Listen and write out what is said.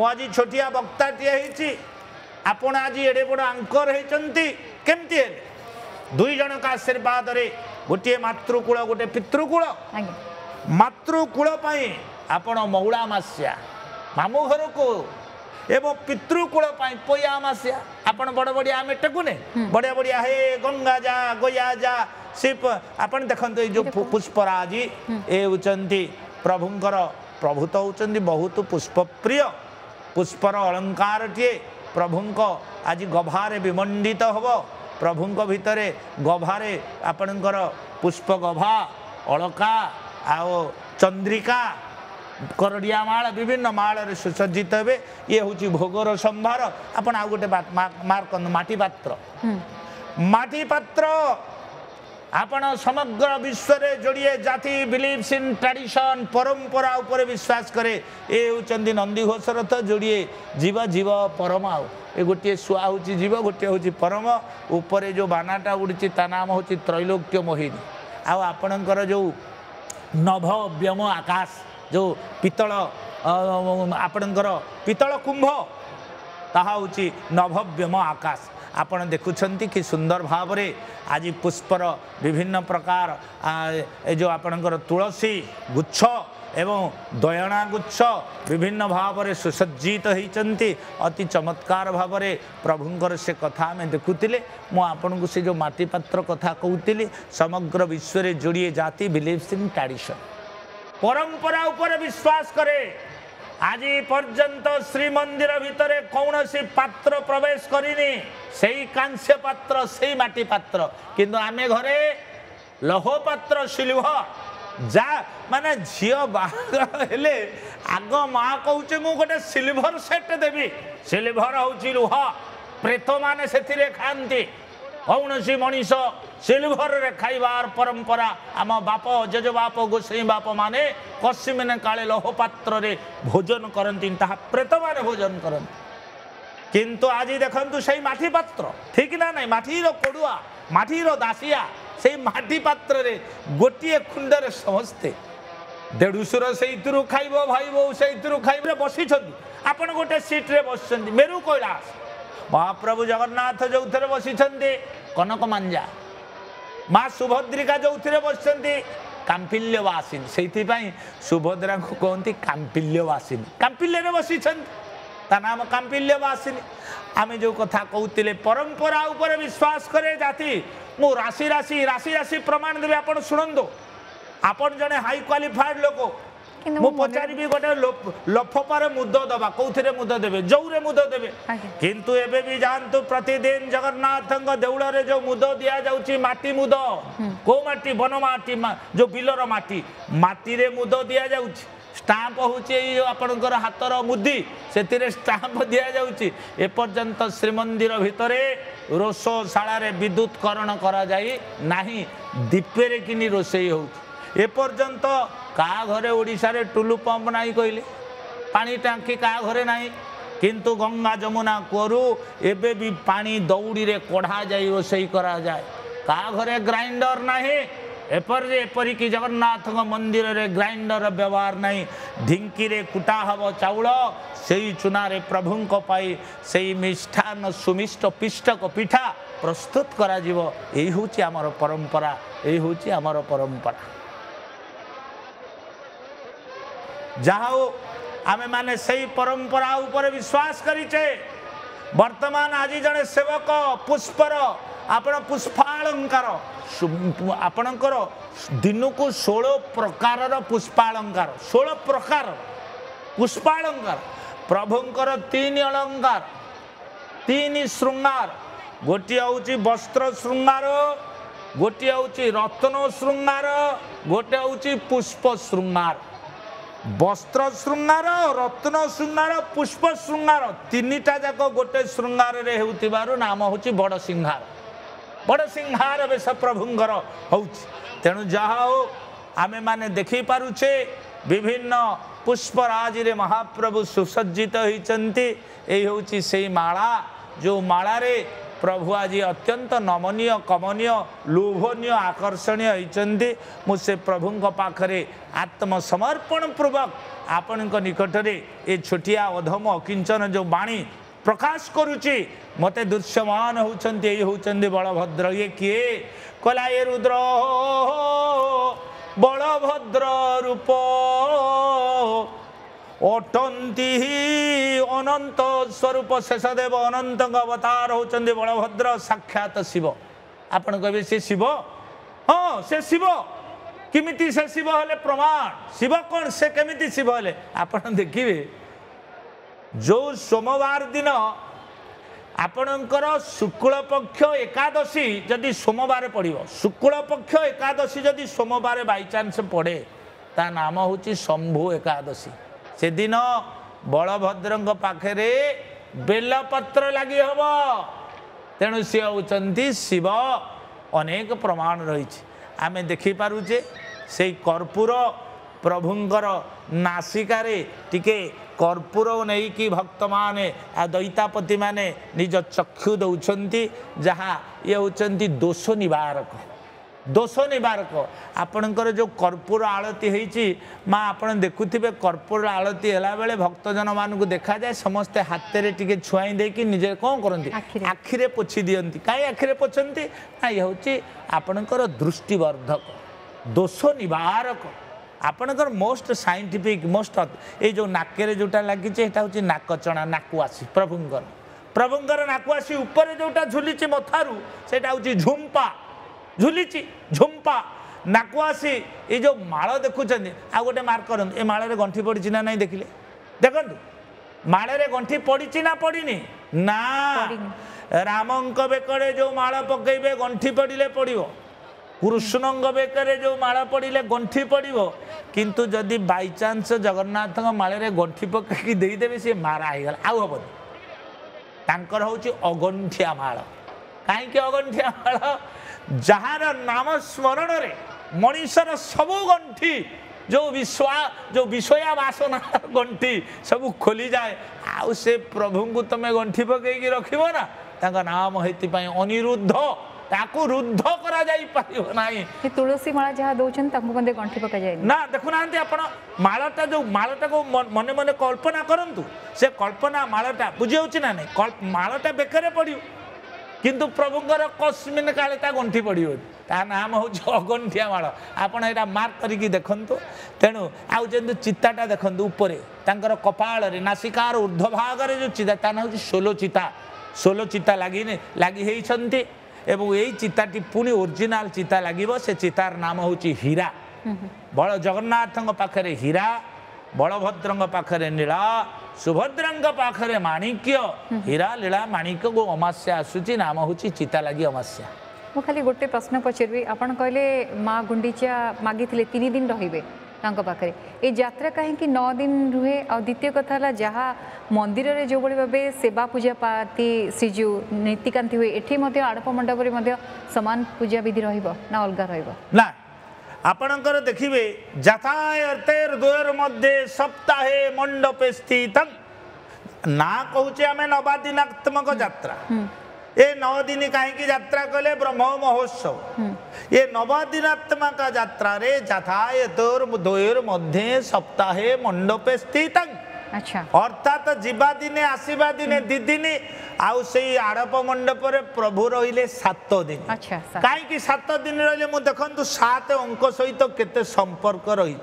आज छोटिया वक्ताटे होती आपण आज एडे बड़ आंकर होती केमती दुई जन का आशीर्वाद रे गोटे मातृकूल गोटे पितृकूल मातृकूल आपण मौला मास्या मामू घर को एवं पितृकूल पोया मास्या आपण बड़ बड़िया आम टेकुने बढ़िया बढ़िया हे गंगा जा गोया जा शिप आपण देखते जो पुष्पराज ये होती प्रभुंकर प्रभु तो होती बहुत पुष्पप्रिय पुष्पर अलंकार टे प्रभुंक आज गभारे विमंडित हब प्रभुंक भितरे गभारे आपणकर पुष्प गभा अलका आओ चंद्रिका करड़िया माल विभिन्न माल सुसज्जित हे ये हूँ भोगर संभार आपण आउ गोटे मार्क माटी पात्र आपण समग्र विश्व रे जोड़िए जाति बिलीव्स इन ट्रेडिशन परंपरा ऊपर विश्वास करे ये होचंदी नंदी घोष रथ जोड़िए जीव जीव परम आउ ये गोटे शुआ हूँ जीव गोटे हूँ परम ऊपर जो बानाटा उड़ी ता नाम हूँ त्रैलोक्य मोहिनी आउ आपणकर जो नभ व्योम आकाश जो पितल आपणकर पितल कुंभ ताहा हूँ नभव्योम आकाश आपण देखुछंती कि सुंदर भाव रे आज पुष्पर विभिन्न प्रकार जो आपणकर तुलसी गुच्छ एवं दयना गुच्छ विभिन्न भाव रे सुसज्जित होती अति चमत्कार भाव रे प्रभुंकर से कथा आम देखुले मु आपन को से जो माटी पात्र कथा कहूली समग्र विश्व रे जोड़िए जाति बिलीव्स इन ट्रेडिशन परंपरा ऊपर विश्वास करे आज पर्यंत श्रीमंदिर भितर कौन सी पात्र प्रवेश करिनी सेई कांस्य पात्र सेई माटी पात्र किंतु आमे घरे लौह पात्र सिल्वर जा माने झियो बाहागर हेले आग माँ कहूचे मु गोटे सिल्वर सेट देवी सिल्वर हूँ लुह प्रेत माने से खाती कौन सी मनीष सिल्वर रे खाइबार परंपरा आम बाप जेज बाप गोसाई बाप माने कसी मैंने काले लौह पात्र रे भोजन करती प्रेत माने भोजन करती किंतु आज देखंतु सही माटी पात्र ठीक ना नहीं माटीर कोड़ुआ माटीर दासिया से माटी पात्र रे गोटे खुंडर समस्ते देढ़ुशुर से खाइब भाई बो से खाइबे बसी आपण गोटे सीट रे बस मेरु कैलाश महाप्रभु जगन्नाथ जो थे बसी कनक मांजा माँ सुभद्रिका जो थे बस कांपिल्यवासिनी से सुभद्रा को कहते कांपिल्यवासिनी कांपिल्य बसी ता नाम कांपिल्यवासिनी आम जो कथा कहते परंपरा उपर विश्वास करे जाति मु राशि राशि राशि राशि प्रमाण देवी आप शुणु आपन जने हाई क्वालिफाइड लोक मु पचारि गोटे लफपार मुद दबा कौन मुद देवे जौरे मुद देवे किंतु एबे भी जानतु प्रतिदिन जगन्नाथ देउल रे जो मुद दिया जाउची माटी मुद को माटी वन माटी जो बिलर माटी माटी रे मुद दिया जाउची स्टाम्प हूँ आपणकर हाथर मुदी से स्टाम्प दि जाऊँगी एपर्यंत श्रीमंदिर भितर रोषशाला विद्युतकरण करा जाई नाही दीपेरे किनी रोषेई हो एपर्यंत का घरे ओडिशा रे टुलु पंप नहीं कहले पानी टांकी का घरे नहीं किंतु गंगा जमुना कुआरू एबे भी पानी दौड़ी रे कढ़ा जाई रोषेई करा जाए का घरे ग्राइंडर नहीं एपरिक जगन्नाथ मंदिर रे ग्राइंडर व्यवहार नहीं ढिंकी रे कुटा हब चाउल से चुना रे प्रभु पाई से मिष्ठान सुमिष्ट पिष्टक पिठा प्रस्तुत करा जीवो यही हूँ आमर परंपरा यही हूँ आमर परंपरा जहा आमे माने सही परंपरा ऊपर विश्वास करिचे वर्तमान आज जड़े सेवक पुष्पर आपण पुष्पालंकार आपणकर दिन को 16 प्रकार पुष्पालंकार 16 प्रकार पुष्पालंकार प्रभुंकर 3 अलंकार 3 श्रृंगार गोटे हूँ वस्त्र श्रृंगार गोटे हूँ रत्न श्रृंगार गोटे हूँ पुष्प श्रृंगार वस्त्र श्रृंगार रत्न श्रृंगार पुष्प श्रृंगार 3टा जाक गोटे श्रृंगार रे हेउतिबारु नाम हूँ बड़ सिंहार बेश प्रभुंकर हूँ तेणु जहा हो आमे माने देखी पारुछे विभिन्न पुष्पराज रे महाप्रभु सुसज्जित होती यही हूँ से माला जो माला रे प्रभु आज अत्यंत नमनीय कमनीय लोभनीय आकर्षणीय होती मुझे प्रभु पाखरे आत्मसमर्पण पूर्वक आपण निकट में ये छोटिया अधम अकिंचन जो बाणी प्रकाश करुच्ची मते दृश्यमान होती बलभद्र ये किए कला ये रुद्र बलभद्र रूप अटंती अनंत स्वरूप शेषदेव अनंत अवतार होती बलभद्र साक्षात शिव आपण कहे से शिव हाँ से शिव किमिति से शिव हेले प्रमाण शिव कौन से केमिति शिव हेले आपण देखिए जो सोमवार दिन आपणकर शुक्ल पक्ष एकादशी जदि सोमवार पड़ो शुक्ल पक्ष एकादशी जदि सोमवार बाईचान्स पड़े ता नाम हूँ शंभु एकादशी से दिन बलभद्र पाखे बेलपत्र लगी हम तेणु सी होती शिव अनेक प्रमाण रही आम देखिपारे से कर्पूर प्रभुंकर नासिकारे टिके कर्पूर नहीं कि भक्त माने दैतापति माने निज चक्षु दौरान जहाँ ये होती दोष निवारक आपणकर जो कर्पूर आलती होती माँ आप देखुवे कर्पूर आलती है बेले भक्तजन मानक देखा जाए समस्ते हाथ में टे छुआई देकी निजे कौन करती आखिरे पोछि दियंती कहीं आखिरे पोछती ना ये हूँ आपणकर दृष्टिवर्धक दोष निवारक आपणकर मोस्ट साइंटिफिक मोस्ट ये जो नाके जोटा लगी हूँ नाकचଣା नाकुआसी प्रभुंकर नाकुआसी ऊपर जोटा झुली मथारू से हूँ झुंपा झुली झुंपा नाकुआसी ये जो माल देखुं आ गोटे मार्क कर माल गंठी पड़ी ना नहीं देखिले देखु माल गंठी पड़ी ना पड़नी ना रामंक बेकरे जो माल पकईबे गंठी पड़े पड़ो कृष्णंग बेकरे जो माल पड़े गंठी पड़ो किंतु जदि बाई चांस जगन्नाथ माल गंठी पकई देदेवे सी मारा होगला आउ हेनी तांकर हूँ अगंठिया माल कहीं अगंठिया माल जार नाम स्मरण रे मनीषर सबू गंठी जो विषया वासना गंठी सब खोली जाए आउ से प्रभु को तुम गंठी पकईकी रखिब ना तांका नाम हेति अनिरुद्ध ताकू रुद्ध करा जाई पारिबो नाही तुलसी माला जहाँ दौरान गंठी पका जाए ना देखुना आपण मालाटा को मने मने कल्पना करंतु से कल्पना मालाटा बुझी होची ना नहीं मालाटा बेकरे पड़ियो किंतु प्रभुंकर कस्मिन काले ता गंठी पड़ियो ता नाम हूँ अगंठिया माल आपण एटा मार्क करके देखंतु तेणु आउ जेंतु चिताटा देखंतु ऊपरे तांकर कपाल रे नासिकार ऊर्ध्व भाग रे जो चिता ता ना हूँ सोलो चिता लगी हेइछंती एवं यही चिताटी पुणी ओरिजिनाल चिता लगे से चितार नाम हूँ हीरा बड़ जगन्नाथ पाखरे हीरा बलभद्र पाखरे नीला सुभद्रा पाखरे माणिक्य हीरा लीला माणिक्य को अमास्या आसूची नाम हूँ चिता लगी अमास्या मु खाली गोटे प्रश्न पचारि आपन कहले माँ गुंडीचा मागी 3 दिन रहिबे पाखे ये यात्रा कहीं 9 दिन रुहे आ द्वितीय कथा जहाँ मंदिर रे जो भाव सेवा पूजा पाती श्रीजू नीतिकांति हुए एठी आड़प मंडप समान पूजा विधि ना अलग ना आपणकर देखिए जातायतेर द्वयर मध्य सप्ताहे मंडपे स्थित ना कहूचे आम नवादिनात्मक यात्रा ये 9 दिन कहीं यात्रा कले ब्रह्म महोत्सव ये नवादिनात्मक यात्रा रे जातायतोर द्वयर मध्य सप्ताहे मंडपे स्थित अच्छा अर्थात जीवा दिने आसवा दिने 2 दिन आउ से आड़प मंडप रे प्रभु रहिले 7 दिन अच्छा कहीं 7 दिन रहिले मु देखंतु 7 अंक सहित केते संपर्क रही